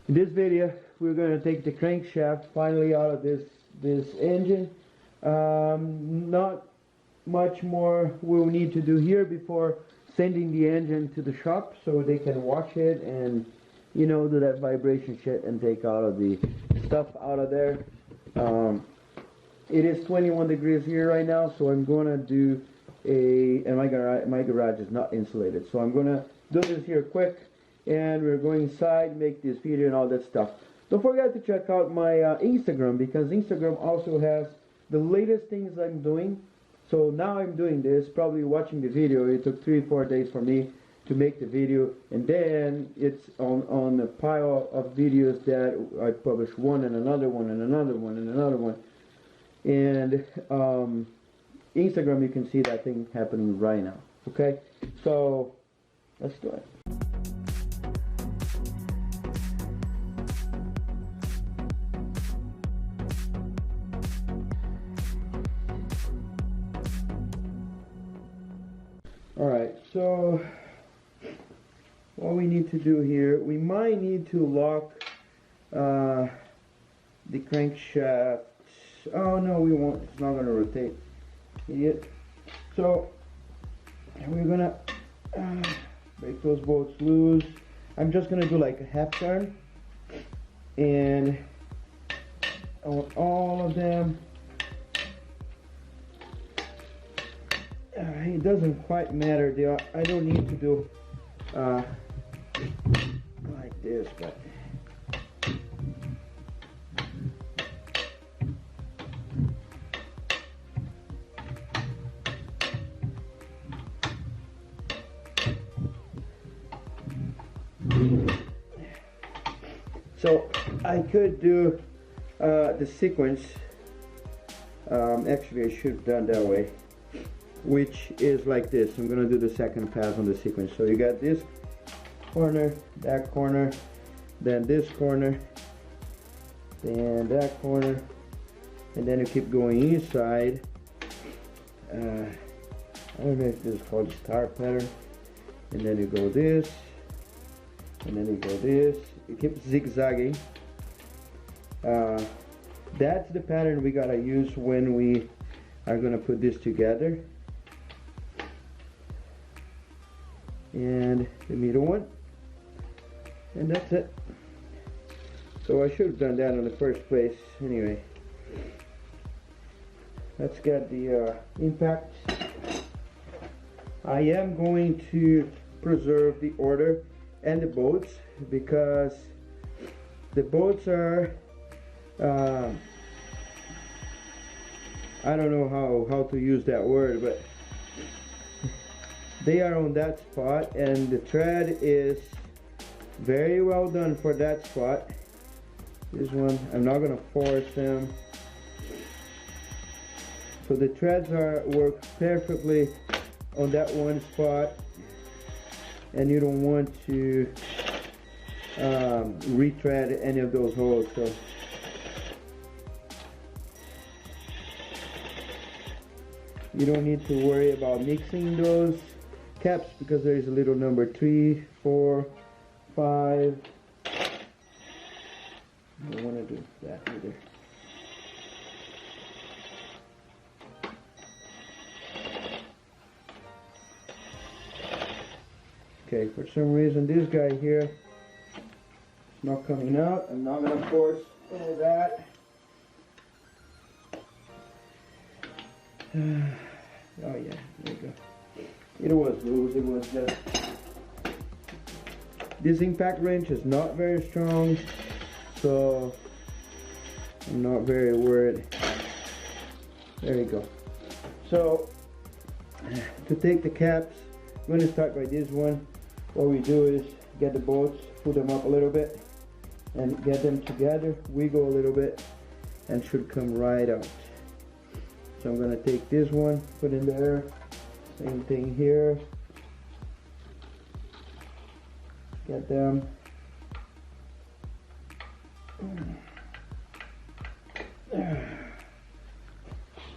In this video, we're going to take the crankshaft finally out of this engine. Not much more we'll need to do here before sending the engine to the shop so they can wash it and, you know, do that vibration shit and take all of the stuff out of there. It is 21 degrees here right now, so I'm going to do and my garage is not insulated, so I'm going to do this here quick, and we're going inside, make this video and all that stuff. Don't forget to check out my Instagram, because Instagram also has the latest things I'm doing. So now I'm doing this, probably watching the video. It took 3-4 days for me to make the video, and then it's on a pile of videos that I publish, one and another one and another one and another one. And Instagram, you can see that thing happening right now. Okay, so let's do it. Alright, so what we need to do here, we might need to lock the crankshaft. Oh no, we won't, it's not going to rotate, idiot. So we're going to break those bolts loose. I'm just going to do like a half turn, and I want all of them. It doesn't quite matter. I don't need to do like this, but so I could do the sequence. Actually, I should have done that way, which is like this. I'm gonna do the second pass on the sequence. So you got this corner, that corner, then this corner, then that corner, and then you keep going inside. I don't know if this is called star pattern. And then you go this, and then you go this. You keep zigzagging. That's the pattern we gotta use when we are gonna put this together. And the middle one, and that's it. So I should have done that in the first place. Anyway, let's get the impact. I am going to preserve the order and the bolts, because the bolts are I don't know how to use that word, but they are on that spot, and the thread is very well done for that spot. This one, I'm not gonna force them. So the threads work perfectly on that one spot, and you don't want to retread any of those holes. So you don't need to worry about mixing those caps, because there is a little number 3, 4, 5. I don't want to do that either. Okay, for some reason this guy here is not coming out. I'm not going to force any of that. Oh yeah, there you go. It was loose. It was just, this impact wrench is not very strong, so I'm not very worried. There you go. So to take the caps, I'm going to start by this one. What we do is get the bolts, put them up a little bit, and get them together, wiggle a little bit, and should come right out. So I'm going to take this one, put in there, same thing here, get them,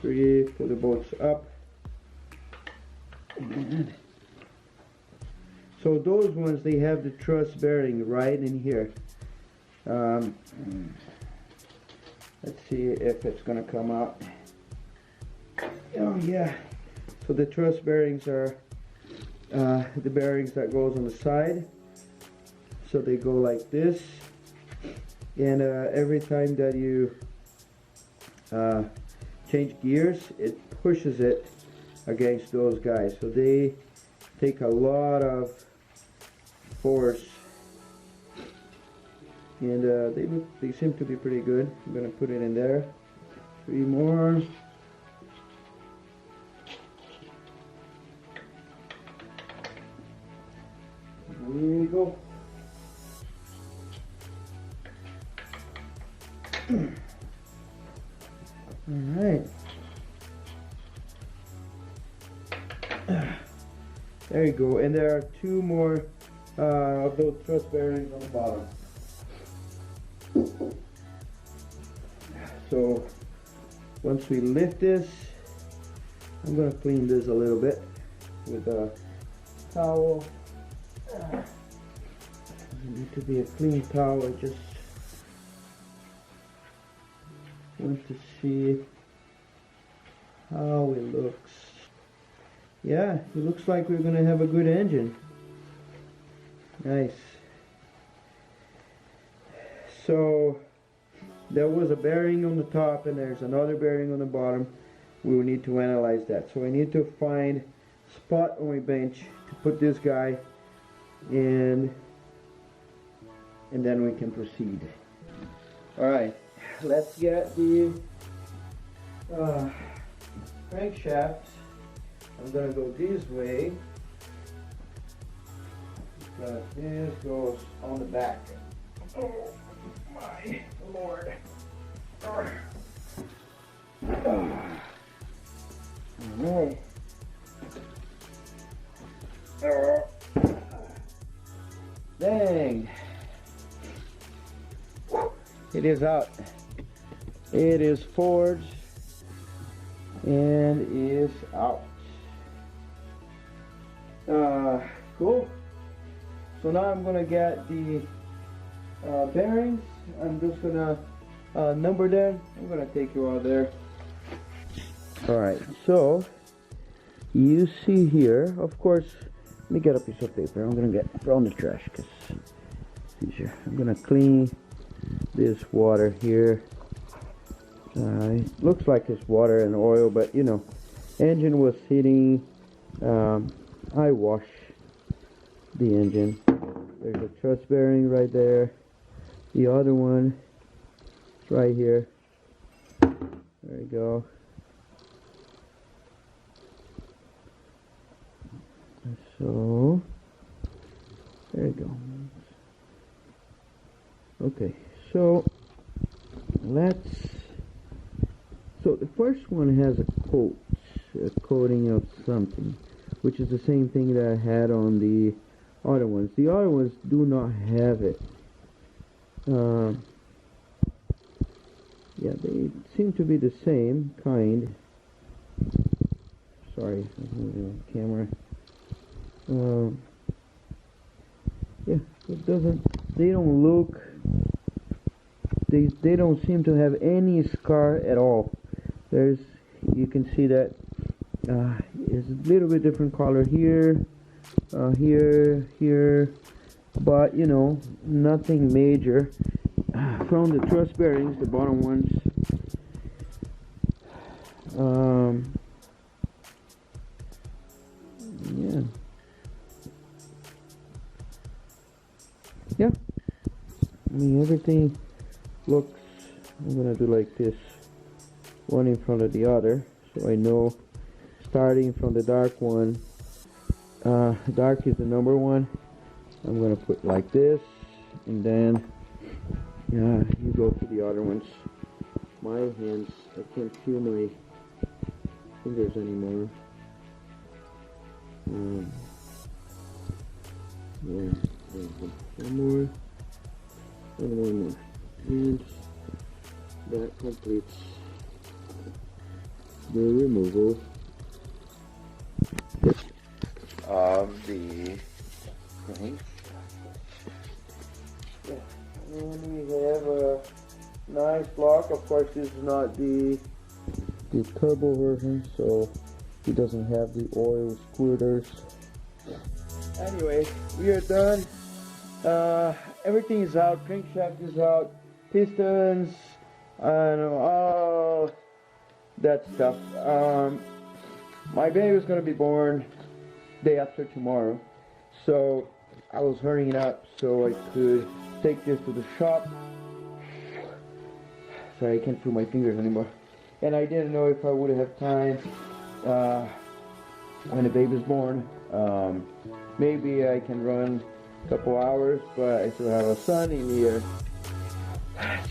put the bolts up. So those ones, they have the truss bearing right in here. Let's see if it's gonna come out. Oh yeah. So the truss bearings are the bearings that goes on the side. So they go like this, and every time that you change gears, it pushes it against those guys. So they take a lot of force, and they seem to be pretty good. I'm gonna put it in there. 3 more. There we go. All right. There you go. And there are 2 more of those truss bearings on the bottom. So once we lift this, I'm going to clean this a little bit with a towel. It needs to be a clean towel. I just want to see how it looks. Yeah, it looks like we're going to have a good engine. Nice. So there was a bearing on the top and there's another bearing on the bottom. We will need to analyze that. So I need to find a spot on my bench to put this guy in, and then we can proceed. Alright, let's get the crankshaft. I'm gonna go this way, because this goes on the back. Oh my Lord. Alright. Dang. It is out. It is forged and is out. Cool. So now I'm gonna get the bearings. I'm just gonna number them. I'm gonna take you out there. Alright, so you see here, of course, let me get a piece of paper. I'm gonna get from the trash because it's easier. I'm gonna clean this water here. It looks like it's water and oil, but you know, engine was sitting. I wash the engine. There's a truss bearing right there. The other one is right here. There you go. So there you go. Okay, so the first one has a coating of something, which is the same thing that I had on the other ones. The other ones do not have it. Yeah, they seem to be the same kind. Sorry, I'm moving the camera. Yeah, it doesn't. They don't look. They don't seem to have any scar at all. You can see that it's a little bit different color here, here, but you know, nothing major. From the truss bearings, the bottom ones, yeah, I mean, everything looks, I'm gonna do like this, one in front of the other, so I know, starting from the dark one, dark is the number 1, I'm gonna put like this, and then yeah, you go to the other ones. My hands, I can't feel my fingers anymore. Yeah, one more, and one more, and that completes the removal of the crank. Yeah, let me go Nice block. Of course, this is not the turbo version, so it doesn't have the oil squirters. Anyway, we are done. Everything is out. Crankshaft is out. Pistons and all that stuff. My baby is gonna be born day after tomorrow, so I was hurrying up so I could take this to the shop. Sorry, I can't feel my fingers anymore. And I didn't know if I would have time when the baby's born. Maybe I can run a couple hours, but I still have a son in here.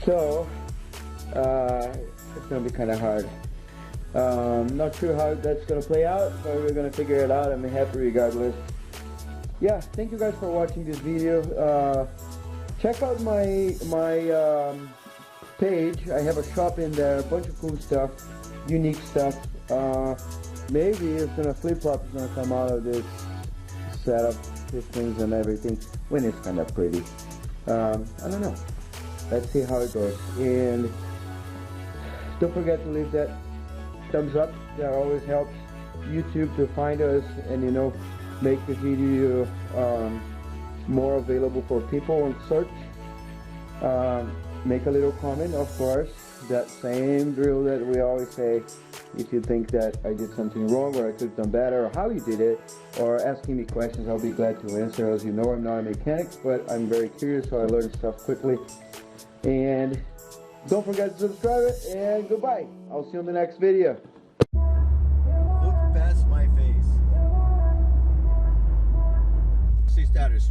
So, it's gonna be kind of hard. Not sure how that's gonna play out, but we're gonna figure it out. I'm happy regardless. Yeah, thank you guys for watching this video. Check out my page. I have a shop in there, a bunch of cool stuff, unique stuff. Maybe it's gonna flip-flop is gonna come out of this setup, pistons and everything, when it's kind of pretty. I don't know. Let's see how it goes. And don't forget to leave that thumbs up. That always helps YouTube to find us and, you know, make the video more available for people on search. Make a little comment, of course. That same drill that we always say. If you think that I did something wrong or I could have done better, or how you did it, or asking me questions, I'll be glad to answer. As you know, I'm not a mechanic, but I'm very curious, so I learn stuff quickly. And don't forget to subscribe, and goodbye. I'll see you in the next video. Look past my face. See status.